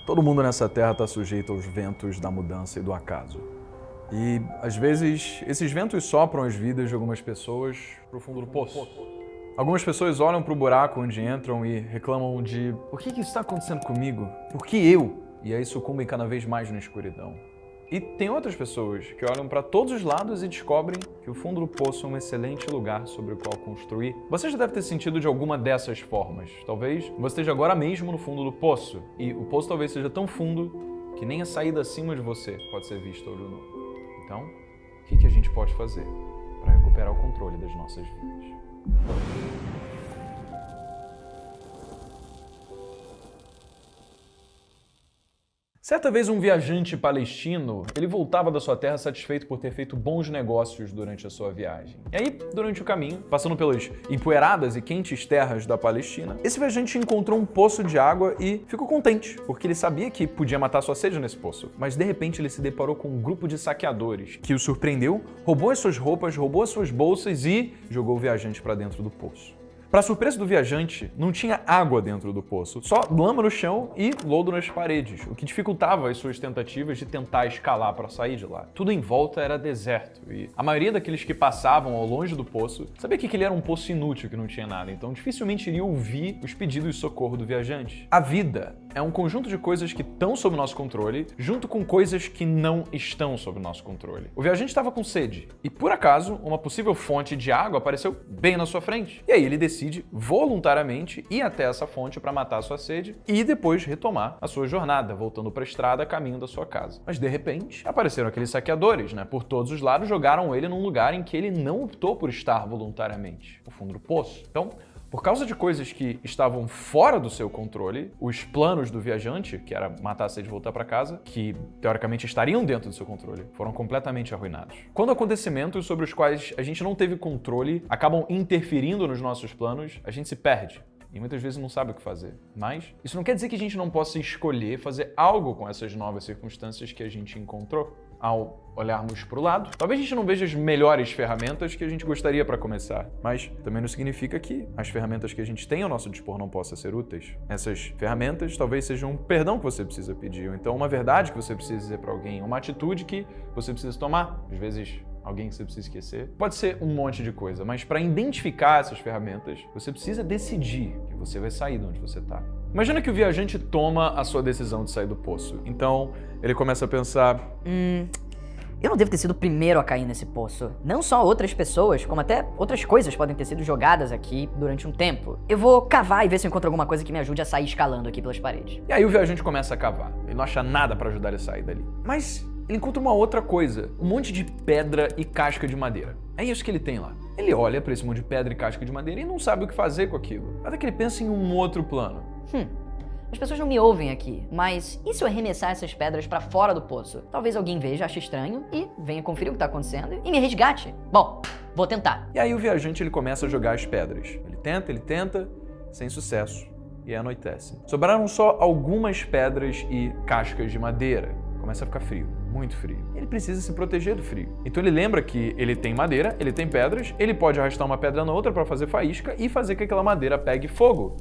Todo mundo nessa terra está sujeito aos ventos da mudança e do acaso. E, às vezes, esses ventos sopram as vidas de algumas pessoas para o fundo do poço. Algumas pessoas olham para o buraco onde entram e reclamam de por que isso está acontecendo comigo? Por que eu? E aí sucumbem cada vez mais na escuridão. E tem outras pessoas que olham para todos os lados e descobrem que o fundo do poço é um excelente lugar sobre o qual construir. Você já deve ter sentido de alguma dessas formas. Talvez você esteja agora mesmo no fundo do poço, e o poço talvez seja tão fundo que nem a saída acima de você pode ser vista a olho nu. Então, o que a gente pode fazer para recuperar o controle das nossas vidas? Certa vez um viajante palestino, ele voltava da sua terra satisfeito por ter feito bons negócios durante a sua viagem. E aí, durante o caminho, passando pelas empoeiradas e quentes terras da Palestina, esse viajante encontrou um poço de água e ficou contente, porque ele sabia que podia matar sua sede nesse poço. Mas de repente ele se deparou com um grupo de saqueadores que o surpreendeu, roubou as suas roupas, roubou as suas bolsas e jogou o viajante para dentro do poço. Para surpresa do viajante, não tinha água dentro do poço, só lama no chão e lodo nas paredes, o que dificultava as suas tentativas de tentar escalar para sair de lá. Tudo em volta era deserto e a maioria daqueles que passavam ao longe do poço sabia que aquele era um poço inútil que não tinha nada, então dificilmente iria ouvir os pedidos de socorro do viajante. A vida é um conjunto de coisas que estão sob nosso controle, junto com coisas que não estão sob nosso controle. O viajante estava com sede e, por acaso, uma possível fonte de água apareceu bem na sua frente. E aí ele decide voluntariamente ir até essa fonte para matar a sua sede e depois retomar a sua jornada, voltando para a estrada a caminho da sua casa. Mas de repente apareceram aqueles saqueadores, por todos os lados, jogaram ele num lugar em que ele não optou por estar voluntariamente, o fundo do poço. Então, por causa de coisas que estavam fora do seu controle, os planos do viajante, que era matar a sede e voltar para casa, que teoricamente estariam dentro do seu controle, foram completamente arruinados. Quando acontecimentos sobre os quais a gente não teve controle acabam interferindo nos nossos planos, a gente se perde. E muitas vezes não sabe o que fazer. Mas isso não quer dizer que a gente não possa escolher fazer algo com essas novas circunstâncias que a gente encontrou. Ao olharmos para o lado, talvez a gente não veja as melhores ferramentas que a gente gostaria para começar, mas também não significa que as ferramentas que a gente tem ao nosso dispor não possam ser úteis. Essas ferramentas talvez sejam um perdão que você precisa pedir, ou então uma verdade que você precisa dizer para alguém, uma atitude que você precisa tomar. Às vezes, alguém que você precisa esquecer. Pode ser um monte de coisa, mas para identificar essas ferramentas, você precisa decidir que você vai sair de onde você está. Imagina que o viajante toma a sua decisão de sair do poço. Então, ele começa a pensar... Eu não devo ter sido o primeiro a cair nesse poço. Não só outras pessoas, como até outras coisas podem ter sido jogadas aqui durante um tempo. Eu vou cavar e ver se eu encontro alguma coisa que me ajude a sair escalando aqui pelas paredes. E aí o viajante começa a cavar. Ele não acha nada para ajudar ele a sair dali. Mas ele encontra uma outra coisa. Um monte de pedra e casca de madeira. É isso que ele tem lá. Ele olha para esse monte de pedra e casca de madeira e não sabe o que fazer com aquilo. Até que ele pensa em um outro plano. As pessoas não me ouvem aqui, mas e se eu arremessar essas pedras pra fora do poço? Talvez alguém veja, ache estranho e venha conferir o que tá acontecendo e me resgate. Bom, vou tentar. E aí o viajante ele começa a jogar as pedras. Ele tenta, sem sucesso. E anoitece. Sobraram só algumas pedras e cascas de madeira. Começa a ficar frio, muito frio. Ele precisa se proteger do frio. Então ele lembra que ele tem madeira, ele tem pedras, ele pode arrastar uma pedra na outra para fazer faísca e fazer que aquela madeira pegue fogo.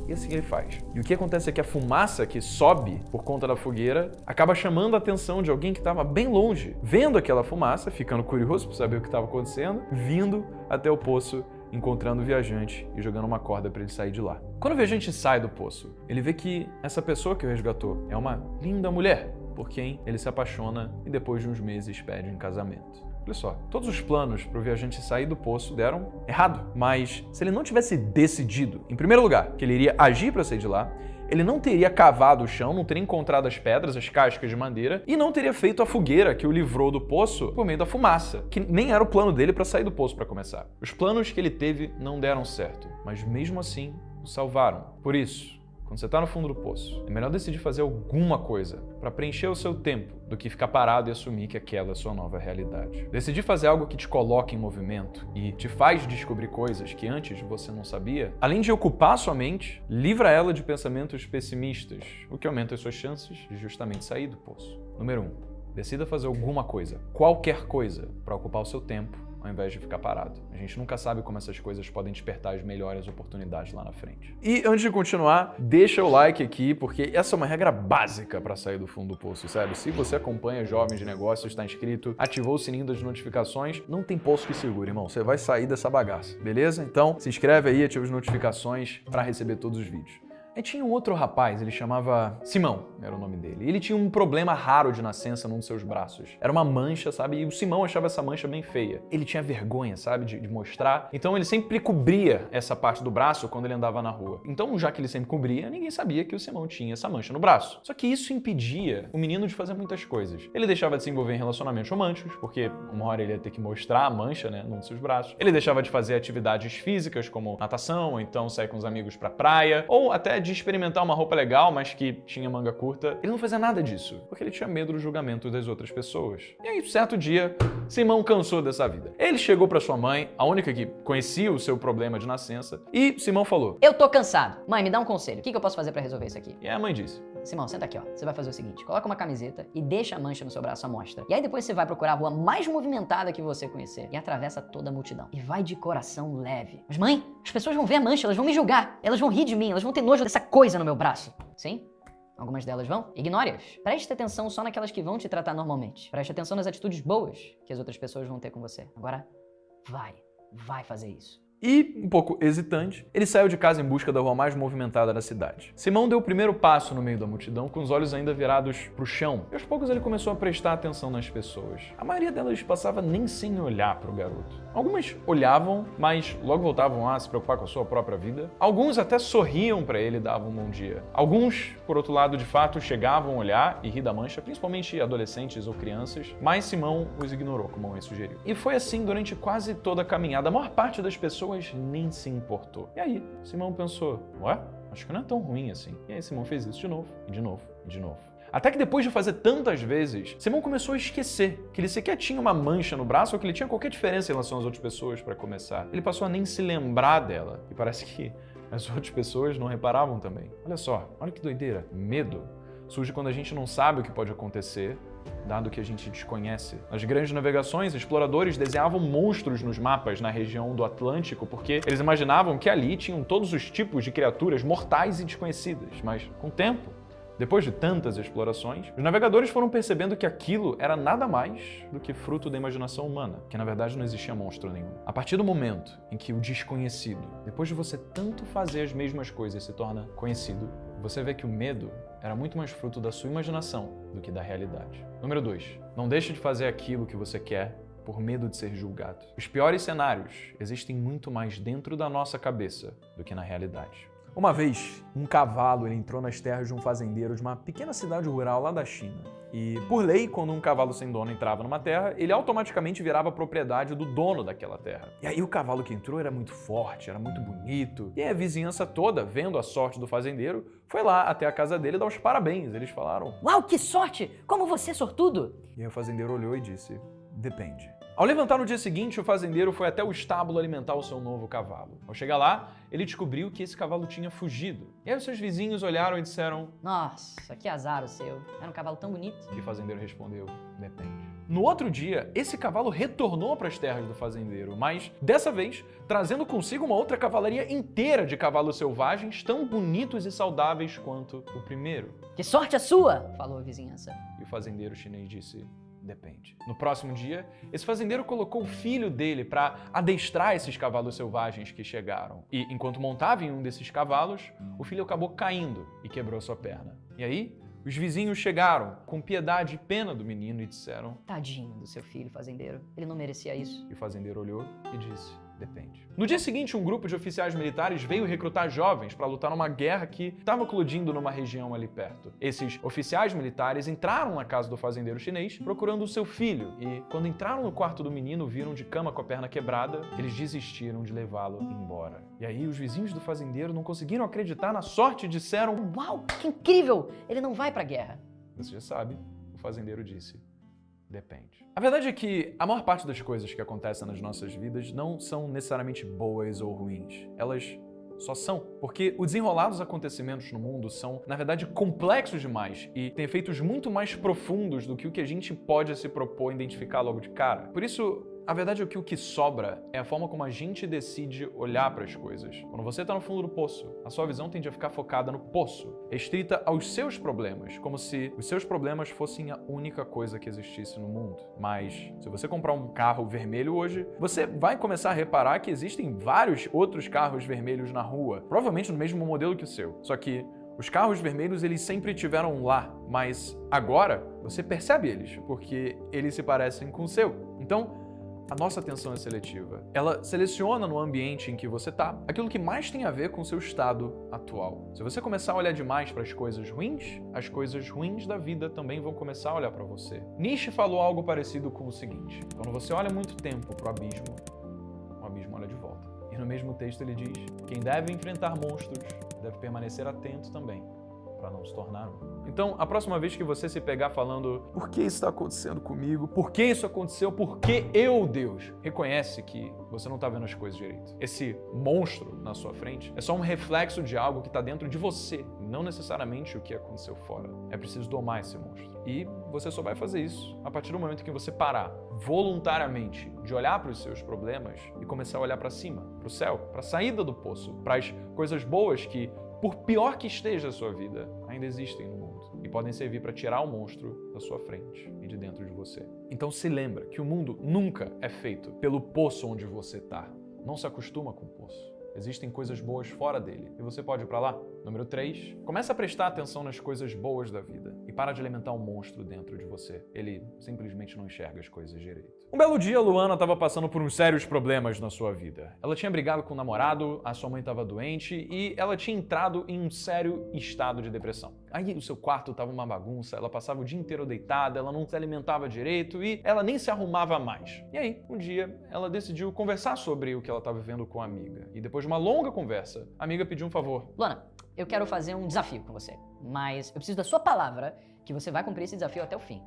E assim ele faz. E o que acontece é que a fumaça que sobe por conta da fogueira acaba chamando a atenção de alguém que estava bem longe, vendo aquela fumaça, ficando curioso para saber o que estava acontecendo, vindo até o poço, encontrando o viajante e jogando uma corda para ele sair de lá. Quando o viajante sai do poço, ele vê que essa pessoa que o resgatou é uma linda mulher, por quem ele se apaixona e depois de uns meses pede em casamento. Olha só, todos os planos para o viajante sair do poço deram errado, mas se ele não tivesse decidido, em primeiro lugar, que ele iria agir para sair de lá, ele não teria cavado o chão, não teria encontrado as pedras, as cascas de madeira e não teria feito a fogueira que o livrou do poço por meio da fumaça, que nem era o plano dele para sair do poço para começar. Os planos que ele teve não deram certo, mas mesmo assim o salvaram. Por isso, quando você está no fundo do poço, é melhor decidir fazer alguma coisa para preencher o seu tempo do que ficar parado e assumir que aquela é a sua nova realidade. Decidir fazer algo que te coloca em movimento e te faz descobrir coisas que antes você não sabia, além de ocupar sua mente, livra ela de pensamentos pessimistas, o que aumenta as suas chances de justamente sair do poço. Número 1. Decida fazer alguma coisa, qualquer coisa, para ocupar o seu tempo ao invés de ficar parado. A gente nunca sabe como essas coisas podem despertar as melhores oportunidades lá na frente. E antes de continuar, deixa o like aqui, porque essa é uma regra básica para sair do fundo do poço, sério. Se você acompanha Jovens de Negócios, está inscrito, ativou o sininho das notificações, não tem poço que segure, irmão. Você vai sair dessa bagaça, beleza? Então, se inscreve aí, ativa as notificações para receber todos os vídeos. Aí tinha um outro rapaz, ele chamava Simão, era o nome dele. Ele tinha um problema raro de nascença num dos seus braços. Era uma mancha, sabe? E o Simão achava essa mancha bem feia. Ele tinha vergonha, sabe? De mostrar. Então ele sempre cobria essa parte do braço quando ele andava na rua. Então, já que ele sempre cobria, ninguém sabia que o Simão tinha essa mancha no braço. Só que isso impedia o menino de fazer muitas coisas. Ele deixava de se envolver em relacionamentos românticos, porque uma hora ele ia ter que mostrar a mancha, né, num dos seus braços. Ele deixava de fazer atividades físicas, como natação, ou então sair com os amigos pra praia, ou até de experimentar uma roupa legal, mas que tinha manga curta. Ele não fazia nada disso, porque ele tinha medo do julgamento das outras pessoas. E aí, certo dia, Simão cansou dessa vida. Ele chegou pra sua mãe, a única que conhecia o seu problema de nascença, e Simão falou: Eu tô cansado. Mãe, me dá um conselho. O que eu posso fazer pra resolver isso aqui? E a mãe disse: Simão, senta aqui, ó. Você vai fazer o seguinte: coloca uma camiseta e deixa a mancha no seu braço à mostra. E aí depois você vai procurar a rua mais movimentada que você conhecer e atravessa toda a multidão. E vai de coração leve. Mas mãe, as pessoas vão ver a mancha, elas vão me julgar. Elas vão rir de mim, elas vão ter nojo dessa coisa no meu braço. Sim? Algumas delas vão? Ignore-as. Preste atenção só naquelas que vão te tratar normalmente. Preste atenção nas atitudes boas que as outras pessoas vão ter com você. Agora, vai fazer isso. E, um pouco hesitante, ele saiu de casa em busca da rua mais movimentada da cidade. Simão deu o primeiro passo no meio da multidão, com os olhos ainda virados pro chão. E aos poucos ele começou a prestar atenção nas pessoas. A maioria delas passava nem sem olhar pro garoto. Algumas olhavam, mas logo voltavam a se preocupar com a sua própria vida. Alguns até sorriam pra ele e davam um bom dia. Alguns, por outro lado, de fato, chegavam a olhar e rir da mancha, principalmente adolescentes ou crianças, mas Simão os ignorou, como a mãe sugeriu. E foi assim durante quase toda a caminhada. A maior parte das pessoas nem se importou. E aí, Simão pensou: ué, acho que não é tão ruim assim. E aí Simão fez isso de novo, e de novo, e de novo. Até que depois de fazer tantas vezes, Simão começou a esquecer que ele sequer tinha uma mancha no braço ou que ele tinha qualquer diferença em relação às outras pessoas para começar. Ele passou a nem se lembrar dela. E parece que as outras pessoas não reparavam também. Olha só, olha que doideira. Medo surge quando a gente não sabe o que pode acontecer, dado que a gente desconhece. Nas grandes navegações, exploradores desenhavam monstros nos mapas na região do Atlântico porque eles imaginavam que ali tinham todos os tipos de criaturas mortais e desconhecidas. Mas, com o tempo, depois de tantas explorações, os navegadores foram percebendo que aquilo era nada mais do que fruto da imaginação humana, que na verdade não existia monstro nenhum. A partir do momento em que o desconhecido, depois de você tanto fazer as mesmas coisas, se torna conhecido, você vê que o medo era muito mais fruto da sua imaginação do que da realidade. Número 2. Não deixe de fazer aquilo que você quer por medo de ser julgado. Os piores cenários existem muito mais dentro da nossa cabeça do que na realidade. Uma vez, um cavalo ele entrou nas terras de um fazendeiro de uma pequena cidade rural lá da China. E, por lei, quando um cavalo sem dono entrava numa terra, ele automaticamente virava propriedade do dono daquela terra. E aí o cavalo que entrou era muito forte, era muito bonito. E a vizinhança toda, vendo a sorte do fazendeiro, foi lá até a casa dele dar os parabéns. Eles falaram: Uau, que sorte! Como você é sortudo! E aí o fazendeiro olhou e disse: depende. Ao levantar no dia seguinte, o fazendeiro foi até o estábulo alimentar o seu novo cavalo. Ao chegar lá, ele descobriu que esse cavalo tinha fugido. E aí os seus vizinhos olharam e disseram: Nossa, que azar o seu. Era um cavalo tão bonito. E o fazendeiro respondeu: depende. No outro dia, esse cavalo retornou para as terras do fazendeiro, mas, dessa vez, trazendo consigo uma outra cavalaria inteira de cavalos selvagens, tão bonitos e saudáveis quanto o primeiro. Que sorte a sua! Falou a vizinhança. E o fazendeiro chinês disse: depende. No próximo dia, esse fazendeiro colocou o filho dele para adestrar esses cavalos selvagens que chegaram. E enquanto montava em um desses cavalos, o filho acabou caindo e quebrou sua perna. E aí, os vizinhos chegaram com piedade e pena do menino e disseram: Tadinho do seu filho, fazendeiro. Ele não merecia isso. E o fazendeiro olhou e disse: depende. No dia seguinte, um grupo de oficiais militares veio recrutar jovens para lutar numa guerra que estava eclodindo numa região ali perto. Esses oficiais militares entraram na casa do fazendeiro chinês procurando o seu filho e, quando entraram no quarto do menino, viram de cama com a perna quebrada, eles desistiram de levá-lo embora. E aí os vizinhos do fazendeiro não conseguiram acreditar na sorte e disseram: Uau, que incrível! Ele não vai pra guerra. Você já sabe, o fazendeiro disse: depende. A verdade é que a maior parte das coisas que acontecem nas nossas vidas não são necessariamente boas ou ruins. Elas só são. Porque o desenrolar dos acontecimentos no mundo são, na verdade, complexos demais e têm efeitos muito mais profundos do que o que a gente pode se propor a identificar logo de cara. Por isso, A verdade é que o que sobra é a forma como a gente decide olhar para as coisas. Quando você está no fundo do poço, a sua visão tende a ficar focada no poço, restrita aos seus problemas, como se os seus problemas fossem a única coisa que existisse no mundo. Mas, se você comprar um carro vermelho hoje, você vai começar a reparar que existem vários outros carros vermelhos na rua, provavelmente no mesmo modelo que o seu. Só que os carros vermelhos, eles sempre estiveram lá, mas agora você percebe eles, porque eles se parecem com o seu. Então, a nossa atenção é seletiva. Ela seleciona no ambiente em que você está aquilo que mais tem a ver com o seu estado atual. Se você começar a olhar demais para as coisas ruins da vida também vão começar a olhar para você. Nietzsche falou algo parecido com o seguinte: quando você olha muito tempo para o abismo olha de volta. E no mesmo texto ele diz: quem deve enfrentar monstros deve permanecer atento também, para não se tornar um. Então, a próxima vez que você se pegar falando por que isso está acontecendo comigo? Por que isso aconteceu? Por que eu, Deus? Reconhece que você não está vendo as coisas direito. Esse monstro na sua frente é só um reflexo de algo que está dentro de você, não necessariamente o que aconteceu fora. É preciso domar esse monstro. E você só vai fazer isso a partir do momento que você parar voluntariamente de olhar para os seus problemas e começar a olhar para cima, para o céu, para a saída do poço, para as coisas boas que, por pior que esteja a sua vida, ainda existem no mundo e podem servir para tirar o monstro da sua frente e de dentro de você. Então se lembra que o mundo nunca é feito pelo poço onde você está. Não se acostuma com o poço. Existem coisas boas fora dele e você pode ir para lá. Número 3, começa a prestar atenção nas coisas boas da vida e para de alimentar um monstro dentro de você. Ele simplesmente não enxerga as coisas direito. Um belo dia, Luana estava passando por uns sérios problemas na sua vida. Ela tinha brigado com o namorado, a sua mãe estava doente e ela tinha entrado em um sério estado de depressão. Aí o seu quarto estava uma bagunça, ela passava o dia inteiro deitada, ela não se alimentava direito e ela nem se arrumava mais. E aí, um dia, ela decidiu conversar sobre o que ela estava vivendo com a amiga. E depois de uma longa conversa, a amiga pediu um favor. Luana, eu quero fazer um desafio com você, mas eu preciso da sua palavra que você vai cumprir esse desafio até o fim.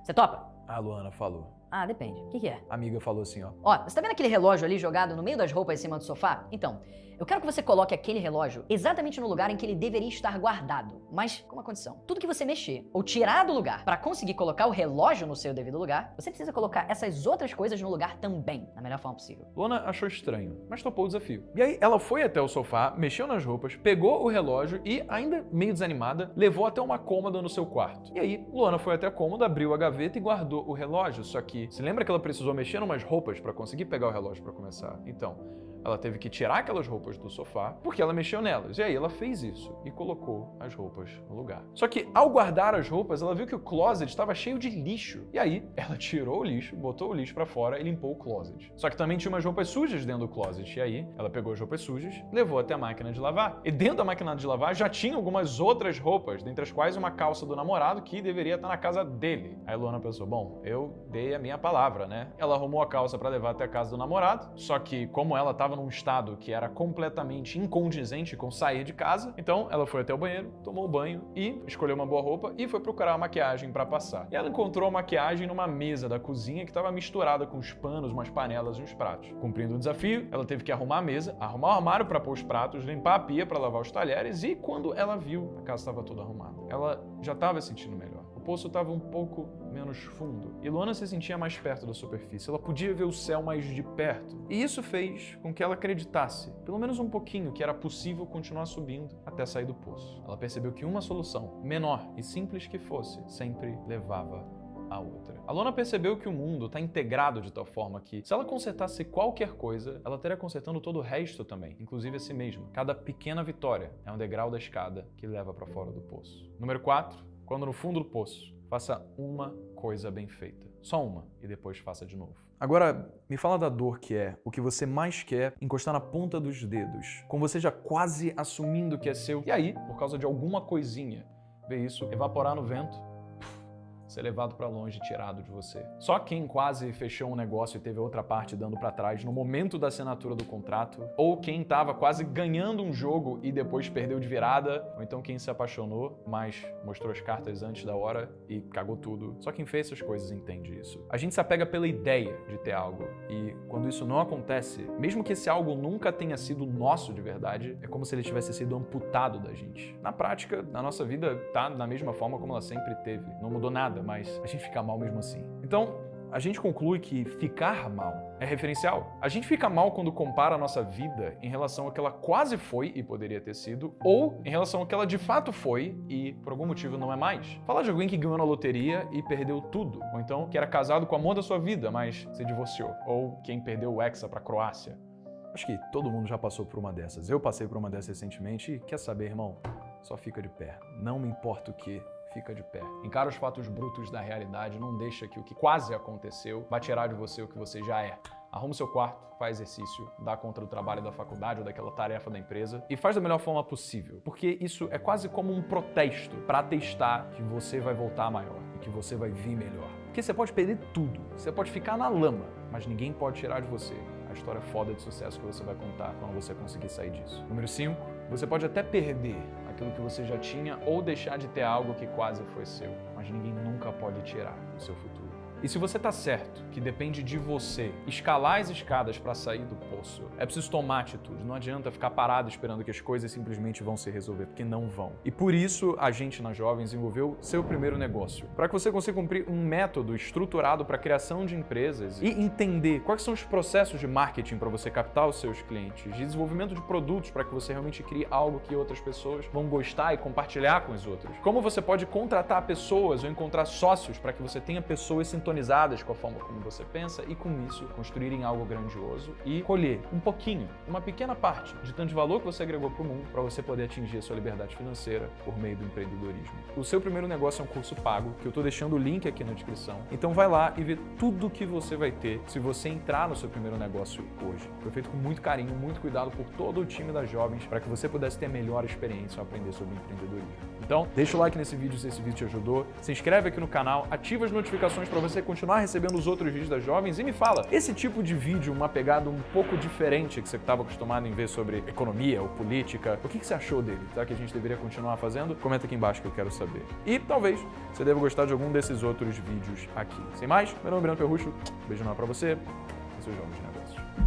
Você topa? A Luana falou. Ah, depende. O que é? A amiga falou assim, ó. Ó, você tá vendo aquele relógio ali jogado no meio das roupas em cima do sofá? Então, eu quero que você coloque aquele relógio exatamente no lugar em que ele deveria estar guardado, mas com uma condição. Tudo que você mexer ou tirar do lugar para conseguir colocar o relógio no seu devido lugar, você precisa colocar essas outras coisas no lugar também, da melhor forma possível. Luana achou estranho, mas topou o desafio. E aí ela foi até o sofá, mexeu nas roupas, pegou o relógio e, ainda meio desanimada, levou até uma cômoda no seu quarto. E aí, Luana foi até a cômoda, abriu a gaveta e guardou o relógio, só que, se lembra que ela precisou mexer numas roupas para conseguir pegar o relógio para começar? Então, ela teve que tirar aquelas roupas do sofá porque ela mexeu nelas. E aí ela fez isso e colocou as roupas no lugar. Só que ao guardar as roupas, ela viu que o closet estava cheio de lixo. E aí ela tirou o lixo, botou o lixo para fora e limpou o closet. Só que também tinha umas roupas sujas dentro do closet. E aí ela pegou as roupas sujas, levou até a máquina de lavar. E dentro da máquina de lavar já tinha algumas outras roupas, dentre as quais uma calça do namorado que deveria estar na casa dele. Aí a Luana pensou, bom, eu dei a minha palavra, né? Ela arrumou a calça para levar até a casa do namorado, só que como ela estava num estado que era completamente incondizente com sair de casa, então ela foi até o banheiro, tomou banho e escolheu uma boa roupa e foi procurar a maquiagem para passar. E ela encontrou a maquiagem numa mesa da cozinha que estava misturada com os panos, umas panelas e uns pratos. Cumprindo o desafio, ela teve que arrumar a mesa, arrumar o armário para pôr os pratos, limpar a pia para lavar os talheres e quando ela viu, a casa estava toda arrumada. Ela já estava se sentindo melhor. O poço estava um pouco menos fundo e Luana se sentia mais perto da superfície. Ela podia ver o céu mais de perto. E isso fez com que ela acreditasse, pelo menos um pouquinho, que era possível continuar subindo até sair do poço. Ela percebeu que uma solução, menor e simples que fosse, sempre levava a outra. A Luana percebeu que o mundo está integrado de tal forma que, se ela consertasse qualquer coisa, ela estaria consertando todo o resto também, inclusive a si mesma. Cada pequena vitória é um degrau da escada que leva para fora do poço. Número 4, quando no fundo do poço, faça uma coisa bem feita. Só uma, e depois faça de novo. Agora, me fala da dor que é o que você mais quer encostar na ponta dos dedos, com você já quase assumindo que é seu, e aí, por causa de alguma coisinha, ver isso evaporar no vento, ser levado para longe e tirado de você. Só quem quase fechou um negócio e teve outra parte dando para trás no momento da assinatura do contrato, ou quem estava quase ganhando um jogo e depois perdeu de virada, ou então quem se apaixonou, mas mostrou as cartas antes da hora e cagou tudo. Só quem fez essas coisas entende isso. A gente se apega pela ideia de ter algo e quando isso não acontece, mesmo que esse algo nunca tenha sido nosso de verdade, é como se ele tivesse sido amputado da gente. Na prática, a nossa vida tá da mesma forma como ela sempre teve. Não mudou nada, mas a gente fica mal mesmo assim. Então, a gente conclui que ficar mal é referencial. A gente fica mal quando compara a nossa vida em relação ao que ela quase foi e poderia ter sido, ou em relação ao que ela de fato foi e por algum motivo não é mais. Falar de alguém que ganhou na loteria e perdeu tudo, ou então que era casado com o amor da sua vida, mas se divorciou, ou quem perdeu o Hexa pra Croácia. Acho que todo mundo já passou por uma dessas. Eu passei por uma dessas recentemente e quer saber, irmão? Só fica de pé. Não me importa o que, fica de pé. Encara os fatos brutos da realidade, não deixa que o que quase aconteceu vá tirar de você o que você já é. Arruma o seu quarto, faz exercício, dá conta do trabalho da faculdade ou daquela tarefa da empresa e faz da melhor forma possível, porque isso é quase como um protesto para atestar que você vai voltar maior e que você vai vir melhor. Porque você pode perder tudo, você pode ficar na lama, mas ninguém pode tirar de você a história foda de sucesso que você vai contar quando você conseguir sair disso. Número 5, você pode até perder aquilo que você já tinha ou deixar de ter algo que quase foi seu, mas ninguém nunca pode tirar o seu futuro. E se você tá certo que depende de você escalar as escadas para sair do poço, é preciso tomar atitude. Não adianta ficar parado esperando que as coisas simplesmente vão se resolver, porque não vão. E por isso a gente na Jovens desenvolveu seu primeiro negócio, para que você consiga cumprir um método estruturado para a criação de empresas e entender quais são os processos de marketing para você captar os seus clientes, de desenvolvimento de produtos para que você realmente crie algo que outras pessoas vão gostar e compartilhar com os outros. Como você pode contratar pessoas ou encontrar sócios para que você tenha pessoas sintonizadas com a forma como você pensa e com isso construírem algo grandioso e colher um pouquinho, uma pequena parte de tanto valor que você agregou para o mundo para você poder atingir a sua liberdade financeira por meio do empreendedorismo. O seu primeiro negócio é um curso pago, que eu estou deixando o link aqui na descrição. Então vai lá e vê tudo que você vai ter se você entrar no seu primeiro negócio hoje. Foi feito com muito carinho, muito cuidado por todo o time das Jovens para que você pudesse ter a melhor experiência ao aprender sobre empreendedorismo. Então, deixa o like nesse vídeo se esse vídeo te ajudou, se inscreve aqui no canal, ativa as notificações para você continuar recebendo os outros vídeos das Jovens e me fala, esse tipo de vídeo, uma pegada um pouco diferente que você estava acostumado em ver sobre economia ou política, o que você achou dele? Será que a gente deveria continuar fazendo? Comenta aqui embaixo que eu quero saber. E talvez você deva gostar de algum desses outros vídeos aqui. Sem mais, meu nome é Breno Perrucho, beijo enorme pra você e seus Jovens Negócios.